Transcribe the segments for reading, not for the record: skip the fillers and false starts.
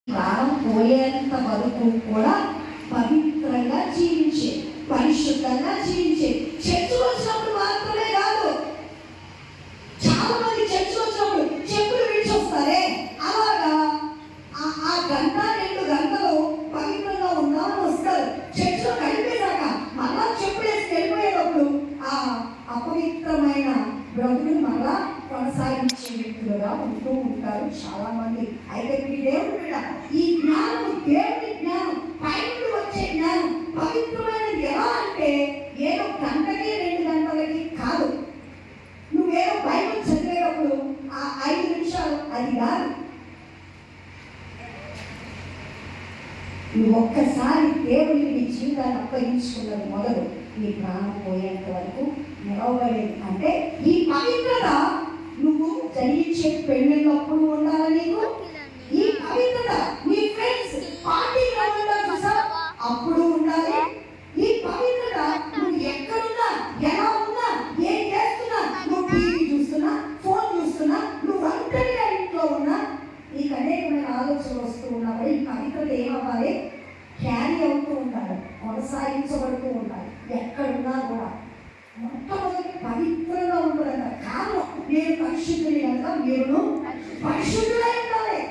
ప్రాణం పోయేంత వరకు కూడా పవిత్రంగా జీవించే, పరిశుద్ధంగా జీవించే. చర్చ వచ్చినప్పుడు మాత్రమే కాదు, చాలా మంది చర్చ వచ్చినప్పుడు చెప్పులు విడిచి వస్తారే, అలాగా ఆ గంట 2 గంటలు పవిత్రంగా ఉందామని వస్తారు. చర్చలో కలిపేశాక మళ్ళా చెప్పులు వేసి వెళ్ళిపోయేటప్పుడు ఆ అపవిత్రమైన బ్రతుకుని మళ్ళా కొనసాగించే వ్యక్తులుగా ఉంటూ ఉంటారు చాలా మంది. అయితే ఈ జ్ఞానం, దేవుని జ్ఞానం, పైకి వచ్చే జ్ఞానం పవిత్రమైనది. ఎలా అంటే ఏదో గంటకి 2 గంటలకి కాదు. నువ్వేదో బైబిల్ చదివేటప్పుడు ఆ 5 నిమిషాలు అది కాదు. నువ్వు ఒక్కసారి దేవుని నీ జీవితాన్ని అప్పగించుకున్నది మొదలు నీ ప్రాణం పోయేంత వరకు నిలవబడేది. అంటే ఈ పవిత్రత నువ్వు జరిగించే పెళ్ళిళ్ళప్పుడు ఉండాలి. నీకు ఈ పవిత్రత నీ ఫ్రెండ్స్ పార్టీ అప్పుడు ఉండాలి. ఈ పవిత్రత నువ్వు ఎక్కడున్నా, ఎలా ఉన్నా, ఏం చేస్తున్నా, నువ్వు టీవీ చూస్తున్నా, ఫోన్ చూస్తున్నా, నువ్వు ఒంటరిగా ఇంట్లో ఉన్నా, నీకు అనేకమైన ఆలోచనలు వస్తూ ఉన్నప్పుడు ఈ పవిత్రత ఏమవ్వాలి? క్యారీ అవుతూ ఉండాలి, కొనసాగించబడుతూ ఉండాలి. ఎక్కడున్నా కూడా మొట్టమొదటి పవిత్రంగా ఉంటుందన్న కారణం నేను పరిశుద్ధుని కనుక మీరు పరిశుద్ధులై ఉండాలి.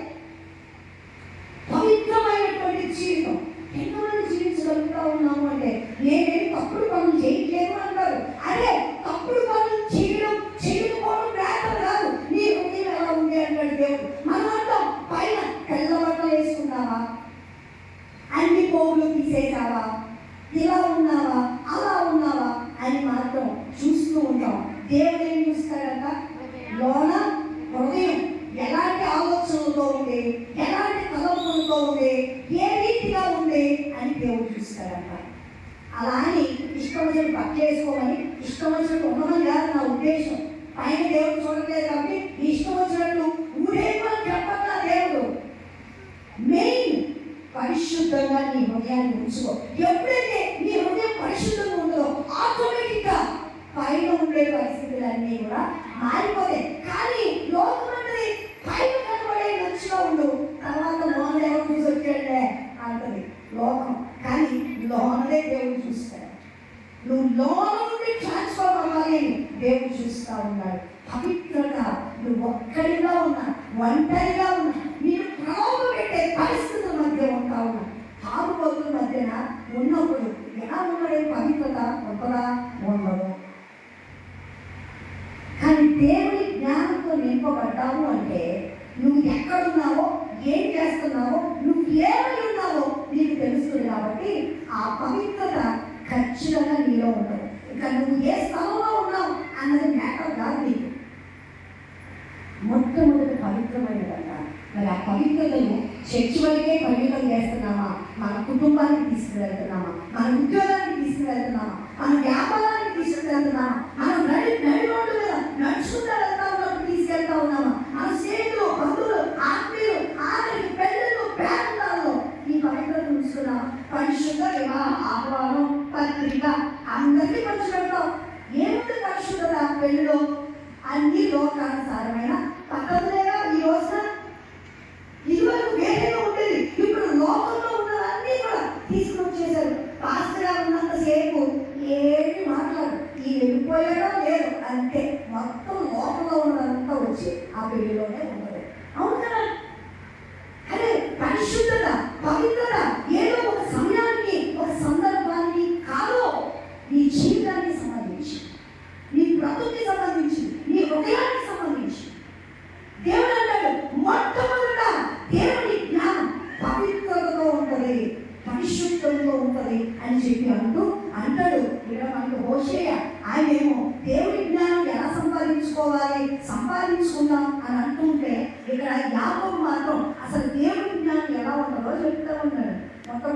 పవిత్రమైనటువంటి జీవితం ఎంతమంది జీవించగలుగుతా ఉన్నాము అంటే నేనేమి తప్పుడు పనులు చేయట్లేదు అంటారు. అదే తప్పుడు పనులు చేయకపోవడం ప్రార్థన కాదు. నీ హృదయం ఎలా ఉంది అంటాడు దేవుడు. మనం అంటాం పైన తెల్ల బట్టలు వేసుకున్నావా, అన్ని పోగులు తీసేసావా, ఇలా ఉన్నావా, అలా ఉన్నావా అని మాత్రం చూస్తూ ఉంటాం. దేవుడు ఏం చూస్తాడంట? లోన హృదయం ఎలాంటి ఆలోచనలతో ఉంది, ఎలాంటి తలంపులతో ఉంది, ఏ రీతిగా ఉంది అని దేవుడు చూస్తాడంట. అలా అని ఇష్టం వచ్చినట్టు బట్టలు వేసుకోమని, ఇష్టం వచ్చినట్టు ఉండమని కాదు నా ఉద్దేశం. పైన దేవుడు చూడలేదు కాబట్టి ఇష్టం వచ్చినట్టు ఊరేమని చెప్పట్లా దేవుడు. మెయిన్ పరిశుద్ధంగా నీ హృదయాన్ని ఉంచుకో. ఎప్పుడైతే నీ హృదయం పరిశుద్ధంగా ఉందో ఆటోమేటిక్గా పైన ఉండే పరిస్థితులన్నీ కూడా మారిపోతాయి. కానీ లోకం అంటే పైన కనబడే మంచిగా ఉండు, తర్వాత లోన ఎవరు చూసి వచ్చాడే అంటది లోకం. కానీ లోనదే దేవుడు చూస్తాడు. నువ్వు లోన నుండి ట్రాన్స్ఫర్ అవ్వాలి అని దేవుడు చూస్తూ ఉన్నాడు. పవిత్రత నువ్వు ఒక్కడిగా ఉన్నా, ఒంటరిగా ఉన్నా, మీరు ప్రాణం పెట్టే పరిస్థితుల మధ్య ఉంటా ఉన్నా, తాగుబోతుల మధ్యన ఉన్నప్పుడు ఎలా ఉన్నదే పవిత్రత ఉంటుందా? ఉండదు. కానీ దేవుని జ్ఞానంతో నింపబడ్డావు అంటే నువ్వు ఎక్కడున్నావో, ఏం చేస్తున్నావో, నువ్వు ఏమై ఉన్నావో నీకు తెలుస్తుంది. కాబట్టి ఆ పవిత్రత ఖచ్చితంగా నీలో ఉండదు. ఇంకా నువ్వు ఏ స్థలంలో ఉన్నావు అన్నది మ్యాటర్ కాదు. నీకు మొట్టమొదటి పవిత్రమైనదంట. మరి ఆ పవిత్రతను చర్చి వరకే పరిమితం చేస్తున్నామా? మన కుటుంబానికి తీసుకువెళ్తున్నామా? మన ఉద్యోగానికి తీసుకువెళ్తున్నామా? మన వ్యాపారానికి తీసుకువెళ్తున్నామా? మనం నడి రోడ్డు మీద నడుచుకుంటూ వెళ్తా ఉన్నప్పుడు తీసుకెళ్తా ఉన్నామా? మన స్నేహితులు, బంధువులు, ఆత్మీయులు, ఆఖరికి పెళ్ళిళ్ళు, పేరంటాల్లో ఈ పవిత్రత ఉంచుకున్నామా? పరిశుద్ధ వివాహ ఆహ్వానం పత్రిక అందరికీ పంచి పెడతాం. ఏముంది పరిశుద్ధత? పెళ్ళిలో అన్ని లోకానుసారమైన పద్ధతులేగా ఈ రోజున. ఇదివరకు వేరేగా ఉండేది, ఇప్పుడు లోకంలో ఉన్నవన్నీ కూడా తీసుకొచ్చేసారు. పాస్టర్ గారు ఉన్నంతసేపు ఏమి మాట్లాడు, ఈ వెళ్ళిపోయాడో లేదు అంతే. మొత్తం లోకంలో ఉన్నదంతా వచ్చి ఆ పెళ్లిలోనే ఉండదు. అవును కదా? అదే పరిశుద్ధత, పవిత్రత ఏదో ఒక సమయానికి, ఒక సందర్భానికి కాదు. నీ జీవితానికి సంబంధించి, నీ బ్రతుకి సంబంధించి, నీ హృదయానికి సంబంధించి. దేవుడు అన్నాడు మొట్టమొదట దేవుని జ్ఞానం పవిత్రతతో ఉంటుంది, పరిశుద్ధంతో ఉంటుంది అని చెప్పి అంటాడు. ఇక్కడ మనకు హోషేయ ఆయనేమో దేవుని జ్ఞానం ఎలా సంపాదించుకుందాం అని అంటుంటే, ఇక్కడ యాకోబు మాత్రం అసలు దేవుని జ్ఞానం ఎలా ఉంటుందో చెప్తా ఉన్నాడు.